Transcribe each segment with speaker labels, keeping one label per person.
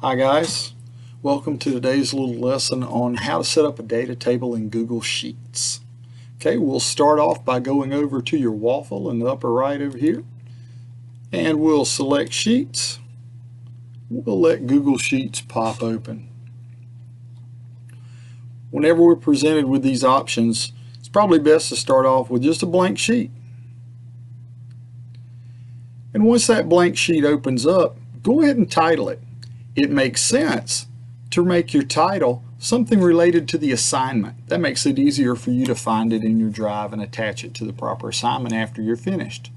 Speaker 1: Hi guys, welcome to today's little lesson on how to set up a data table in Google Sheets. Okay, we'll start off by going over to your waffle in the upper right over here, and we'll select Sheets. We'll let Google Sheets pop open. Whenever we're presented with these options, it's probably best to start off with just a blank sheet. And once that blank sheet opens up, go ahead and title it. It makes sense to make your title something related to the assignment. That makes it easier for you to find it in your drive and attach it to the proper assignment after you're finished.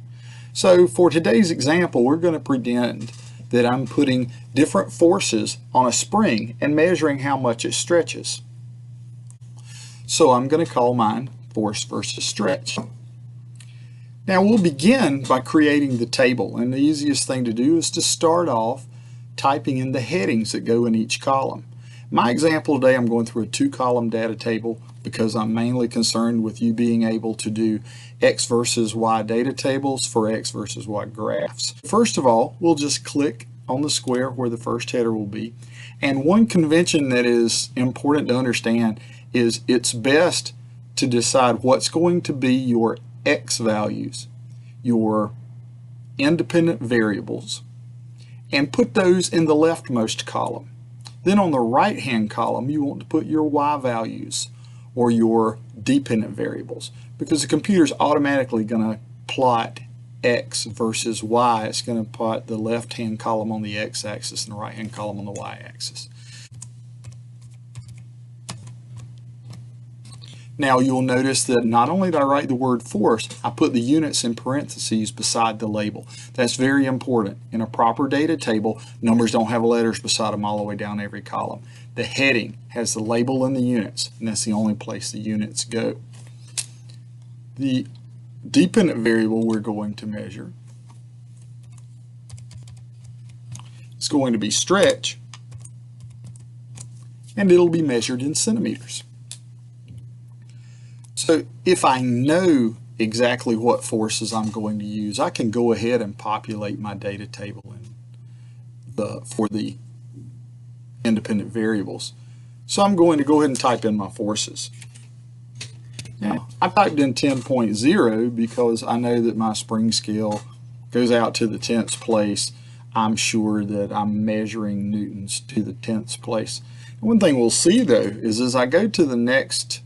Speaker 1: So for today's example, we're going to pretend that I'm putting different forces on a spring and measuring how much it stretches. So I'm going to call mine force versus stretch. Now we'll begin by creating the table, and the easiest thing to do is to start off typing in the headings that go in each column. My example today, I'm going through a 2-column data table because I'm mainly concerned with you being able to do X versus Y data tables for X versus Y graphs. First of all, we'll just click on the square where the first header will be. And one convention that is important to understand is it's best to decide what's going to be your X values, your independent variables, and put those in the leftmost column. Then on the right hand column you want to put your Y values or your dependent variables, because the computer's automatically going to plot X versus Y. It's going to plot the left hand column on the X axis and the right hand column on the Y axis. Now you'll notice that not only did I write the word force, I put the units in parentheses beside the label. That's very important. In a proper data table, numbers don't have letters beside them all the way down every column. The heading has the label and the units, and that's the only place the units go. The dependent variable we're going to measure is going to be stretch, and it'll be measured in centimeters. So if I know exactly what forces I'm going to use, I can go ahead and populate my data table for the independent variables. So I'm going to go ahead and type in my forces. Now, I typed in 10.0 because I know that my spring scale goes out to the 10th place. I'm sure that I'm measuring newtons to the 10th place. One thing we'll see though is as I go to the next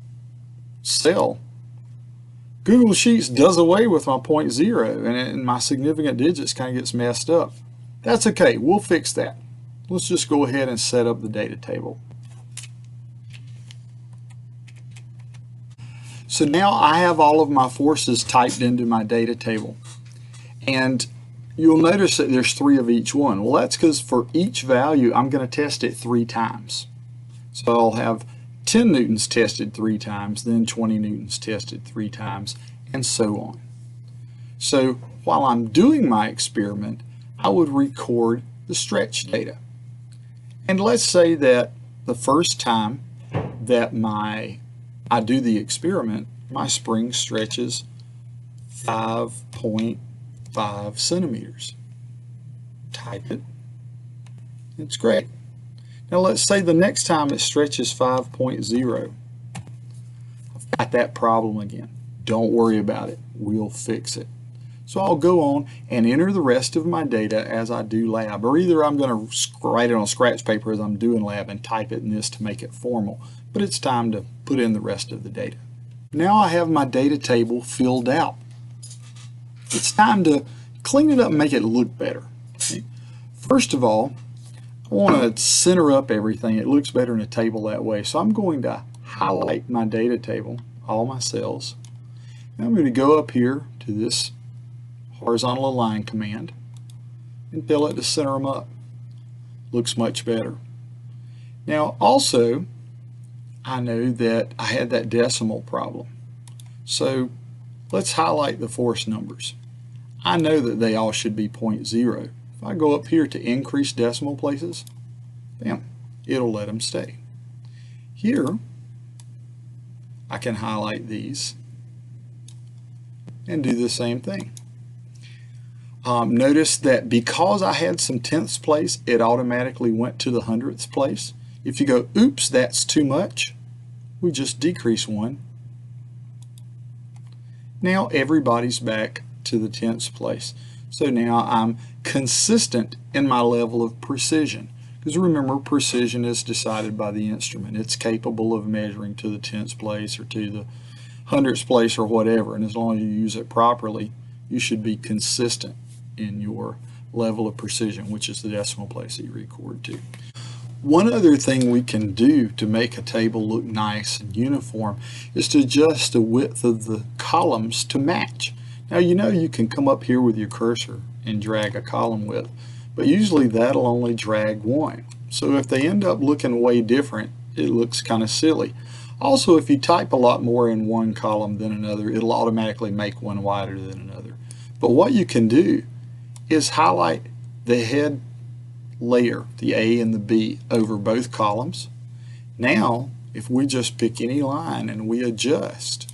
Speaker 1: cell, Google Sheets does away with my 0.0 and my significant digits kind of gets messed up. That's okay, we'll fix that. Let's just go ahead and set up the data table. So now I have all of my forces typed into my data table, and you'll notice that there's 3 of each one. Well, that's because for each value I'm going to test it 3 times. So I'll have 10 newtons tested 3 times, then 20 newtons tested 3 times, and so on. So while I'm doing my experiment, I would record the stretch data. And let's say that the first time that I do the experiment, my spring stretches 5.5 centimeters. Type it. It's great. Now let's say the next time it stretches 5.0. I've got that problem again. Don't worry about it. We'll fix it. So I'll go on and enter the rest of my data as I do lab, or either I'm going to write it on scratch paper as I'm doing lab and type it in this to make it formal. But it's time to put in the rest of the data. Now I have my data table filled out. It's time to clean it up and make it look better. First of all, I want to center up everything. It looks better in a table that way. So I'm going to highlight my data table, all my cells. And I'm going to go up here to this horizontal align command and tell it to center them up. Looks much better. Now also, I know that I had that decimal problem. So let's highlight the force numbers. I know that they all should be 0.0. If I go up here to increase decimal places, bam, it'll let them stay. Here, I can highlight these and do the same thing. Notice that because I had some tenths place, it automatically went to the hundredths place. If you go, oops, that's too much, we just decrease one. Now everybody's back to the tenths place. So now I'm consistent in my level of precision. Because remember, precision is decided by the instrument. It's capable of measuring to the tenths place or to the hundredths place or whatever. And as long as you use it properly, you should be consistent in your level of precision, which is the decimal place that you record to. One other thing we can do to make a table look nice and uniform is to adjust the width of the columns to match. Now you know you can come up here with your cursor and drag a column width, but usually that'll only drag one. So if they end up looking way different, it looks kind of silly. Also, if you type a lot more in one column than another, it'll automatically make one wider than another. But what you can do is highlight the head layer, the A and the B, over both columns. Now, if we just pick any line and we adjust,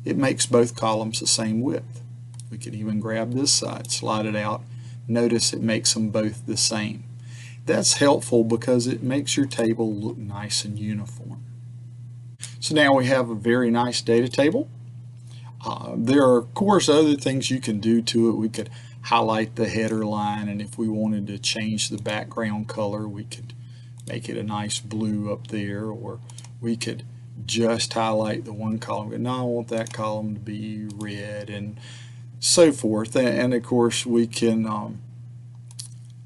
Speaker 1: it makes both columns the same width. We can even grab this side, slide it out. Notice it makes them both the same. That's helpful because it makes your table look nice and uniform. So now we have a very nice data table. There are, of course, other things you can do to it. We could highlight the header line, and if we wanted to change the background color, we could make it a nice blue up there, or we could just highlight the one column. No, I want that column to be red, and so forth. And of course, we can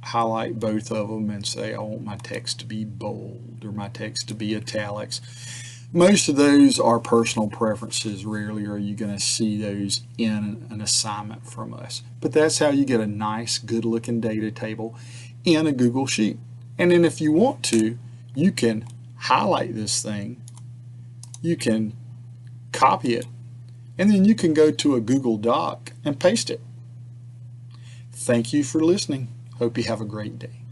Speaker 1: highlight both of them and say, I want my text to be bold or my text to be italics. Most of those are personal preferences. Rarely are you going to see those in an assignment from us. But that's how you get a nice, good-looking data table in a Google Sheet. And then if you want to, you can highlight this thing, you can copy it, and then you can go to a Google Doc and paste it. Thank you for listening. Hope you have a great day.